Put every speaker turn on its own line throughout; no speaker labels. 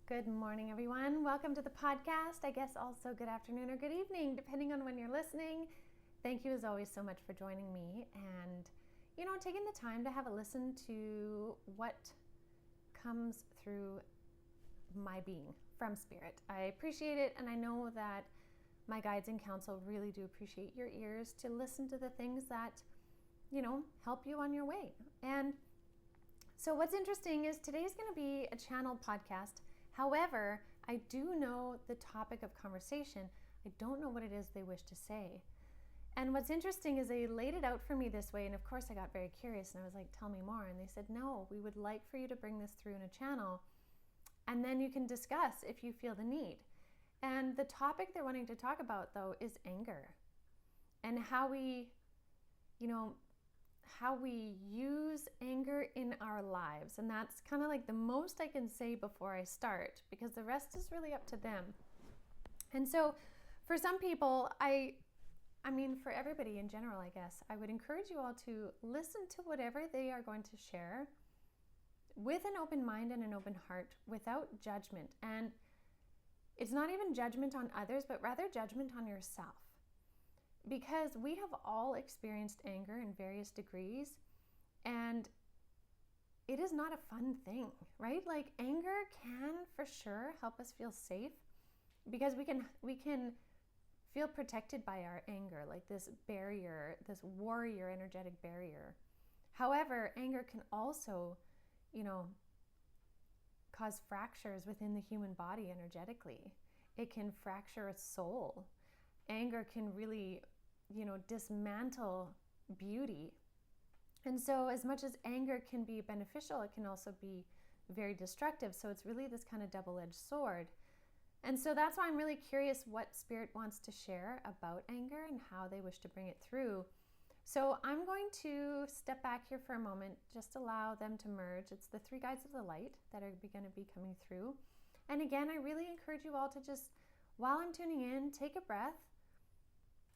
Good morning, everyone. Welcome to the podcast. I guess also good afternoon or good evening, depending on when you're listening. Thank you as always so much for joining me and, taking the time to have a listen to what comes through my being from Spirit. I appreciate it, and I know that my guides and counsel really do appreciate your ears to listen to the things that, help you on your way. And so what's interesting is today's going to be a channeled podcast. However, I do know the topic of conversation. I don't know what it is they wish to say. And what's interesting is they laid it out for me this way. And of course I got very curious and I was like, tell me more. And they said, no, we would like for you to bring this through in a channel. And then you can discuss if you feel the need. And the topic they're wanting to talk about though is anger. And how we use anger in our lives. And that's kind of like the most I can say before I start, because the rest is really up to them. And so for some people, for everybody in general, I guess, I would encourage you all to listen to whatever they are going to share with an open mind and an open heart, without judgment. And it's not even judgment on others, but rather judgment on yourself. Because we have all experienced anger in various degrees, and it is not a fun thing, right? Like, anger can for sure help us feel safe, because we can feel protected by our anger, like this barrier, this warrior energetic barrier. However, anger can also, cause fractures within the human body energetically. It can fracture a soul. Anger can really, dismantle beauty. And so as much as anger can be beneficial, it can also be very destructive. So it's really this kind of double-edged sword. And so that's why I'm really curious what Spirit wants to share about anger and how they wish to bring it through. So I'm going to step back here for a moment, just allow them to merge. It's the three guides of the light that are going to be coming through. And again, I really encourage you all to just, while I'm tuning in, take a breath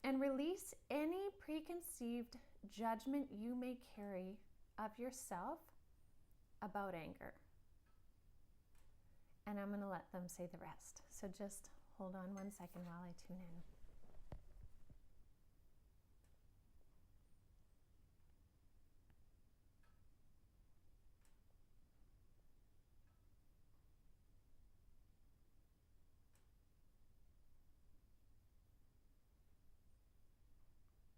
and release any preconceived judgment you may carry of yourself about anger. And I'm going to let them say the rest. So just hold on 1 second while I tune in.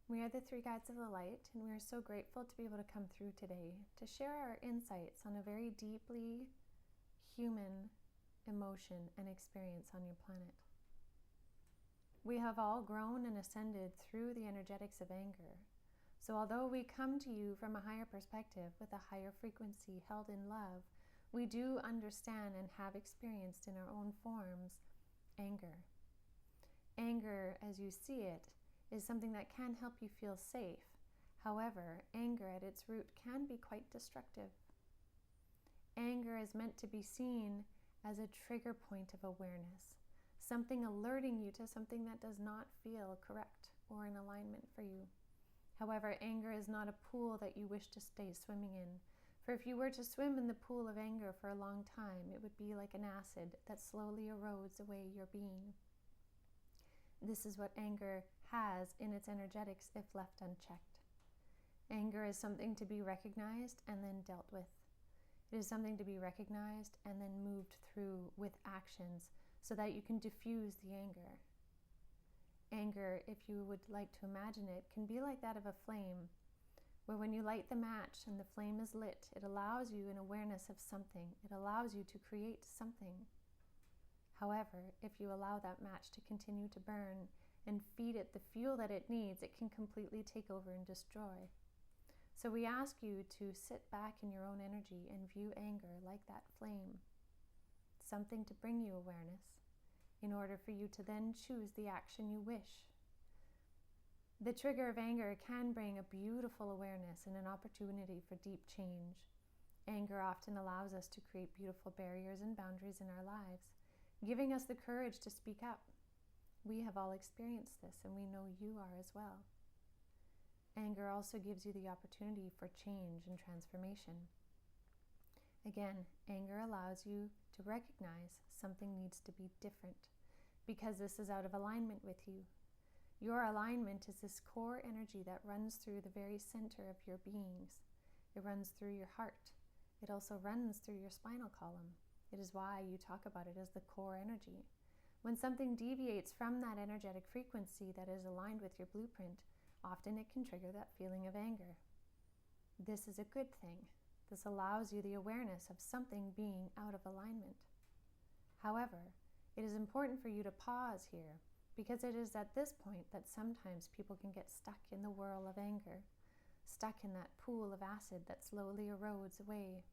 We are the three guides of the light, and we are so grateful to be able to come through today to share our insights on a very deeply human emotion and experience on your planet. We have all grown and ascended through the energetics of anger. So although we come to you from a higher perspective with a higher frequency held in love, we do understand and have experienced in our own forms anger. Anger, as you see it, is something that can help you feel safe. However, anger at its root can be quite destructive. Anger is meant to be seen as a trigger point of awareness, something alerting you to something that does not feel correct or in alignment for you. However, anger is not a pool that you wish to stay swimming in. For if you were to swim in the pool of anger for a long time, it would be like an acid that slowly erodes away your being. This is what anger has in its energetics if left unchecked. Anger is something to be recognized and then dealt with. It is something to be recognized and then moved through with actions so that you can diffuse the anger. Anger, if you would like to imagine it, can be like that of a flame, where when you light the match and the flame is lit, it allows you an awareness of something. It allows you to create something. However, if you allow that match to continue to burn and feed it the fuel that it needs, it can completely take over and destroy. So we ask you to sit back in your own energy and view anger like that flame, something to bring you awareness in order for you to then choose the action you wish. The trigger of anger can bring a beautiful awareness and an opportunity for deep change. Anger often allows us to create beautiful barriers and boundaries in our lives, giving us the courage to speak up. We have all experienced this, and we know you are as well. Anger also gives you the opportunity for change and transformation. Again, anger allows you to recognize something needs to be different because this is out of alignment with you. Your alignment is this core energy that runs through the very center of your beings. It runs through your heart. It also runs through your spinal column. It is why you talk about it as the core energy. When something deviates from that energetic frequency that is aligned with your blueprint, often it can trigger that feeling of anger. This is a good thing. This allows you the awareness of something being out of alignment. However, it is important for you to pause here because it is at this point that sometimes people can get stuck in the whirl of anger, stuck in that pool of acid that slowly erodes away.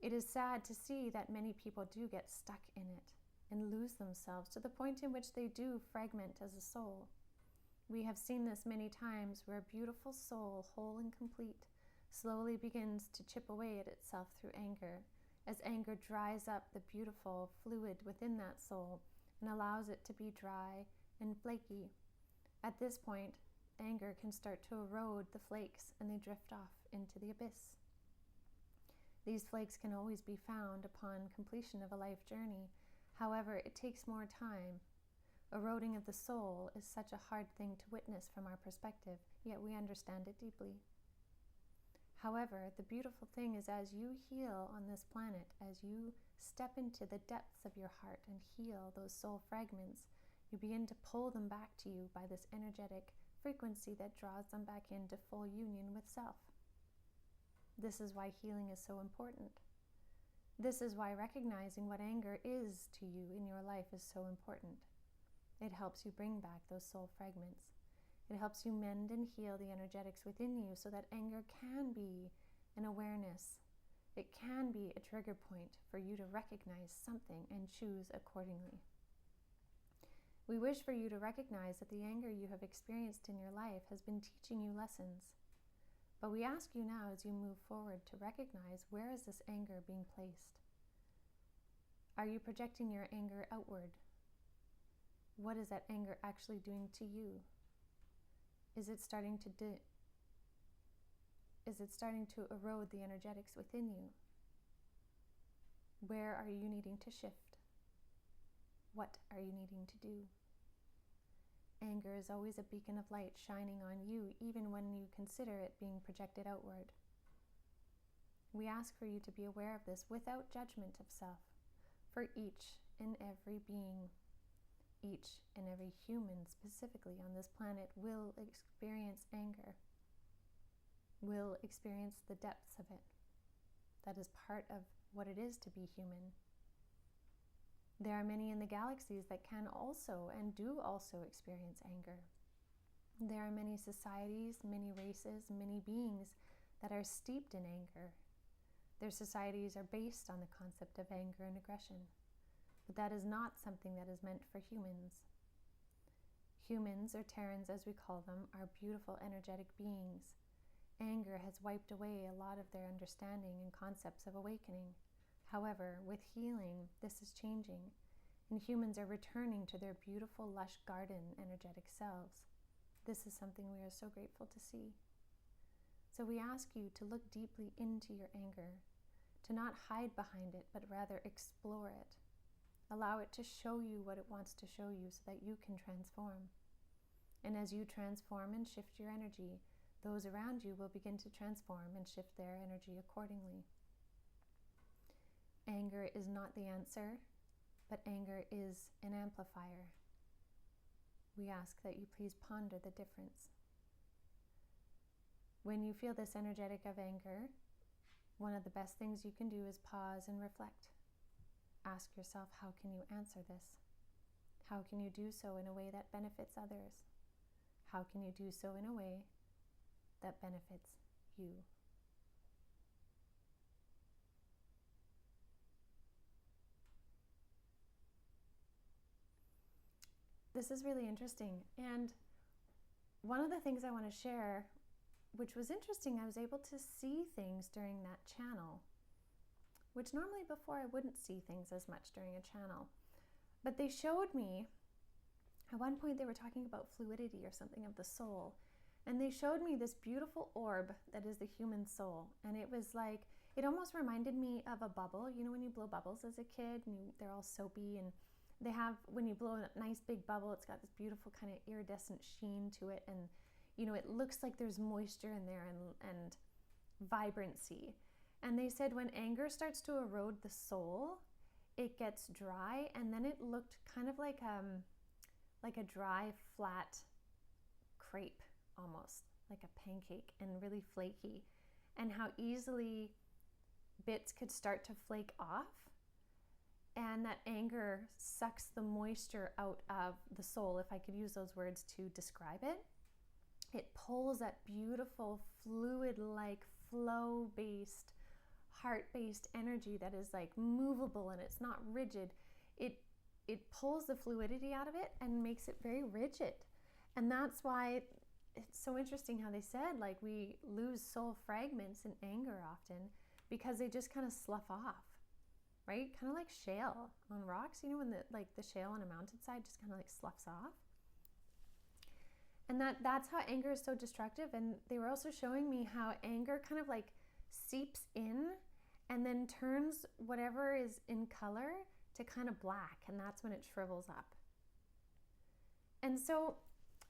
It is sad to see that many people do get stuck in it and lose themselves to the point in which they do fragment as a soul. We have seen this many times where a beautiful soul, whole and complete, slowly begins to chip away at itself through anger, as anger dries up the beautiful fluid within that soul and allows it to be dry and flaky. At this point, anger can start to erode the flakes and they drift off into the abyss. These flakes can always be found upon completion of a life journey. However, it takes more time. Eroding of the soul is such a hard thing to witness from our perspective, yet we understand it deeply. However, the beautiful thing is as you heal on this planet, as you step into the depths of your heart and heal those soul fragments, you begin to pull them back to you by this energetic frequency that draws them back into full union with self. This is why healing is so important. This is why recognizing what anger is to you in your life is so important. It helps you bring back those soul fragments. It helps you mend and heal the energetics within you so that anger can be an awareness. It can be a trigger point for you to recognize something and choose accordingly. We wish for you to recognize that the anger you have experienced in your life has been teaching you lessons. But we ask you now as you move forward to recognize, where is this anger being placed? Are you projecting your anger outward? What is that anger actually doing to you? Is it starting to erode the energetics within you? Where are you needing to shift? What are you needing to do? Anger is always a beacon of light shining on you, even when you consider it being projected outward. We ask for you to be aware of this without judgment of self, for each and every being. Each and every human specifically on this planet will experience anger, will experience the depths of it. That is part of what it is to be human. There are many in the galaxies that can also and do also experience anger. There are many societies, many races, many beings that are steeped in anger. Their societies are based on the concept of anger and aggression. But that is not something that is meant for humans. Humans, or Terrans as we call them, are beautiful energetic beings. Anger has wiped away a lot of their understanding and concepts of awakening. However, with healing, this is changing, and humans are returning to their beautiful, lush garden energetic selves. This is something we are so grateful to see. So we ask you to look deeply into your anger, to not hide behind it, but rather explore it. Allow it to show you what it wants to show you so that you can transform. And as you transform and shift your energy, those around you will begin to transform and shift their energy accordingly. Anger is not the answer, but anger is an amplifier. We ask that you please ponder the difference. When you feel this energetic of anger, one of the best things you can do is pause and reflect. Ask yourself, how can you answer this? How can you do so in a way that benefits others? How can you do so in a way that benefits you? This is really interesting. And one of the things I want to share, which was interesting, I was able to see things during that channel, which normally before I wouldn't see things as much during a channel. But they showed me, at one point they were talking about fluidity or something of the soul, and they showed me this beautiful orb that is the human soul. And it was like, it almost reminded me of a bubble. You know, when you blow bubbles as a kid and they're all soapy, and they have, when you blow a nice big bubble, it's got this beautiful kind of iridescent sheen to it, and you know, it looks like there's moisture in there and vibrancy. And they said when anger starts to erode the soul, it gets dry, and then it looked kind of like a dry, flat crepe, almost like a pancake, and really flaky, and how easily bits could start to flake off. And that anger sucks the moisture out of the soul, if I could use those words to describe it. It pulls that beautiful fluid-like, flow-based, heart-based energy that is like movable and it's not rigid. It pulls the fluidity out of it and makes it very rigid. And that's why it's so interesting how they said, like, we lose soul fragments in anger often because they just kind of slough off, right? Kind of like shale on rocks, you know, when the shale on a mountainside just kind of like sloughs off. And that's how anger is so destructive. And they were also showing me how anger kind of like seeps in and then turns whatever is in color to kind of black, and that's when it shrivels up. And so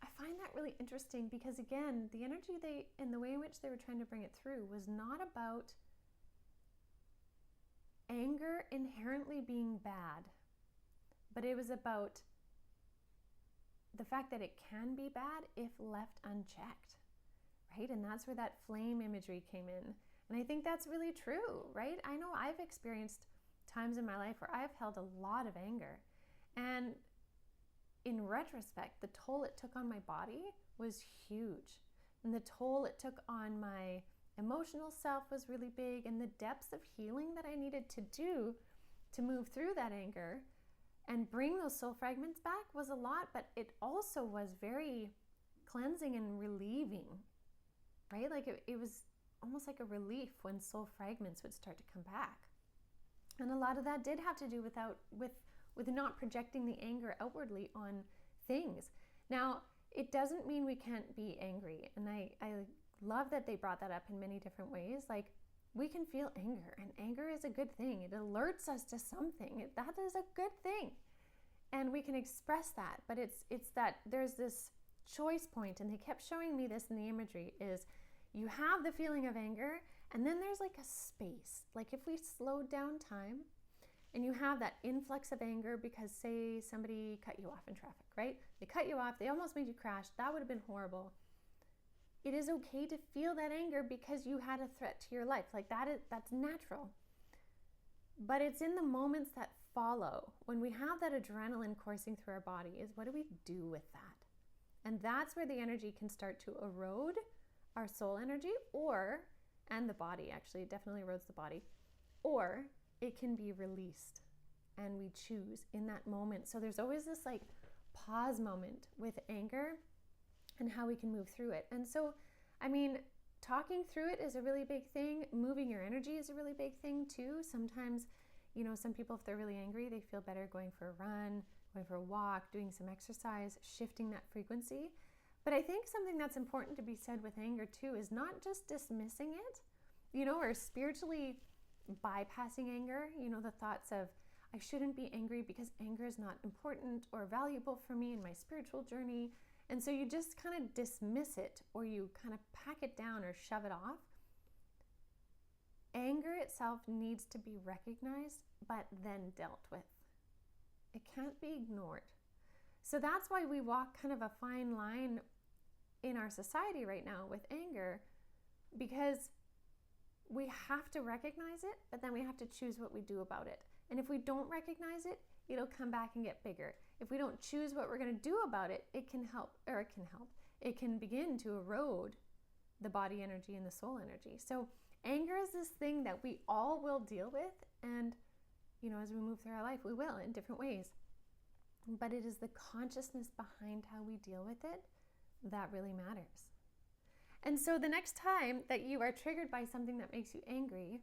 I find that really interesting because, again, the energy and the way in which they were trying to bring it through was not about anger inherently being bad, but it was about the fact that it can be bad if left unchecked, right? And that's where that flame imagery came in. And I think that's really true, right? I know I've experienced times in my life where I've held a lot of anger. And in retrospect, the toll it took on my body was huge. And the toll it took on my emotional self was really big. And the depths of healing that I needed to do to move through that anger and bring those soul fragments back was a lot. But it also was very cleansing and relieving, right? Like it was almost like a relief when soul fragments would start to come back. And a lot of that did have to do with not projecting the anger outwardly on things. Now, it doesn't mean we can't be angry. And I love that they brought that up in many different ways. Like, we can feel anger, and anger is a good thing. It alerts us to something. That is a good thing. And we can express that. But it's that there's this choice point, and they kept showing me this in the imagery, is you have the feeling of anger, and then there's like a space. Like if we slowed down time and you have that influx of anger because, say, somebody cut you off in traffic, right? They cut you off, they almost made you crash. That would have been horrible. It is okay to feel that anger because you had a threat to your life. Like that's natural. But it's in the moments that follow, when we have that adrenaline coursing through our body, is what do we do with that? And that's where the energy can start to erode our soul energy, and the body, actually, it definitely erodes the body, or it can be released, and we choose in that moment. So there's always this like pause moment with anger and how we can move through it. And so, I mean, talking through it is a really big thing. Moving your energy is a really big thing too. Sometimes, you know, some people, if they're really angry, they feel better going for a run, going for a walk, doing some exercise, shifting that frequency. But I think something that's important to be said with anger too is not just dismissing it, you know, or spiritually bypassing anger, you know, the thoughts of, I shouldn't be angry because anger is not important or valuable for me in my spiritual journey. And so you just kind of dismiss it, or you kind of pack it down or shove it off. Anger itself needs to be recognized, but then dealt with. It can't be ignored. So that's why we walk kind of a fine line in our society right now with anger, because we have to recognize it, but then we have to choose what we do about it. And if we don't recognize it, it'll come back and get bigger. If we don't choose what we're going to do about it, it can begin to erode the body energy and the soul energy. So anger is this thing that we all will deal with. And, you know, as we move through our life, we will in different ways. But it is the consciousness behind how we deal with it that really matters. And so the next time that you are triggered by something that makes you angry,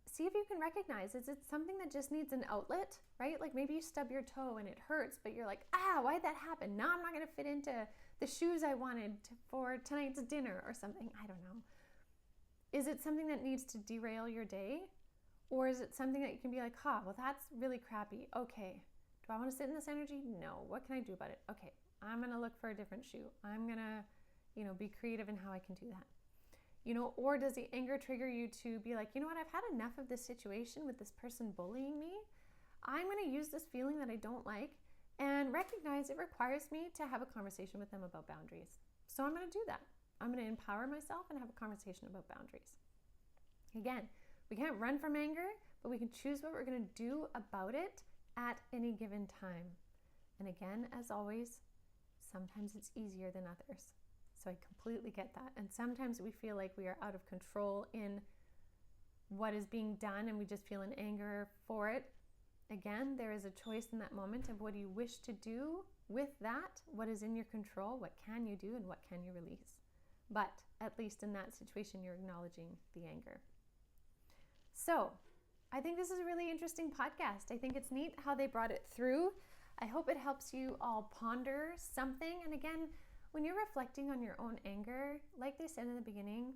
see if you can recognize, is it something that just needs an outlet, right? Like maybe you stub your toe and it hurts, but you're like, why'd that happen? Now I'm not going to fit into the shoes I wanted for tonight's dinner or something. I don't know. Is it something that needs to derail your day? Or is it something that you can be like, well, that's really crappy. Okay, do I want to sit in this energy? No. What can I do about it? Okay, I'm going to look for a different shoe. I'm going to, be creative in how I can do that. Or does the anger trigger you to be like, you know what, I've had enough of this situation with this person bullying me. I'm going to use this feeling that I don't like and recognize it requires me to have a conversation with them about boundaries. So I'm going to do that. I'm going to empower myself and have a conversation about boundaries. Again, we can't run from anger, but we can choose what we're going to do about it at any given time. And again, as always, sometimes it's easier than others. So I completely get that. And sometimes we feel like we are out of control in what is being done and we just feel an anger for it. Again, there is a choice in that moment of what do you wish to do with that, what is in your control, what can you do, and what can you release. But at least in that situation, you're acknowledging the anger. So I think this is a really interesting podcast. I think it's neat how they brought it through. I hope it helps you all ponder something. And again, when you're reflecting on your own anger, like they said in the beginning,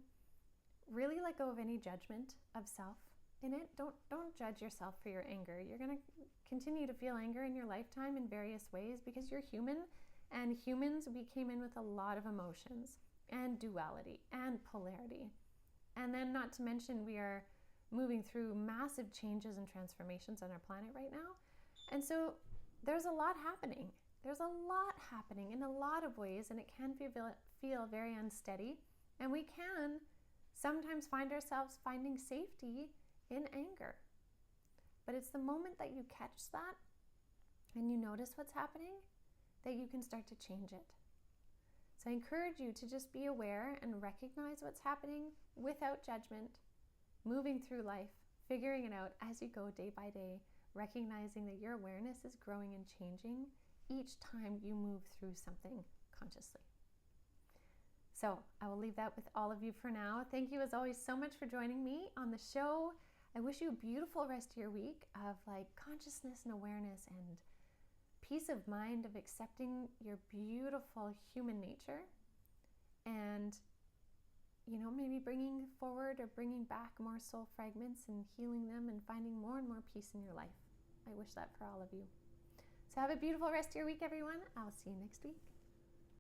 really let go of any judgment of self in it. Don't judge yourself for your anger. You're going to continue to feel anger in your lifetime in various ways because you're human, and humans, we came in with a lot of emotions and duality and polarity. And then not to mention we are moving through massive changes and transformations on our planet right now. And so there's a lot happening. There's a lot happening in a lot of ways, and it can feel very unsteady. And we can sometimes find ourselves finding safety in anger. But it's the moment that you catch that and you notice what's happening that you can start to change it. So I encourage you to just be aware and recognize what's happening without judgment, moving through life, figuring it out as you go day by day, recognizing that your awareness is growing and changing each time you move through something consciously. So I will leave that with all of you for now. Thank you as always so much for joining me on the show. I wish you a beautiful rest of your week of consciousness and awareness and peace of mind of accepting your beautiful human nature and maybe bringing forward or bringing back more soul fragments and healing them and finding more and more peace in your life. I wish that for all of you. So have a beautiful rest of your week, everyone. I'll see you next week.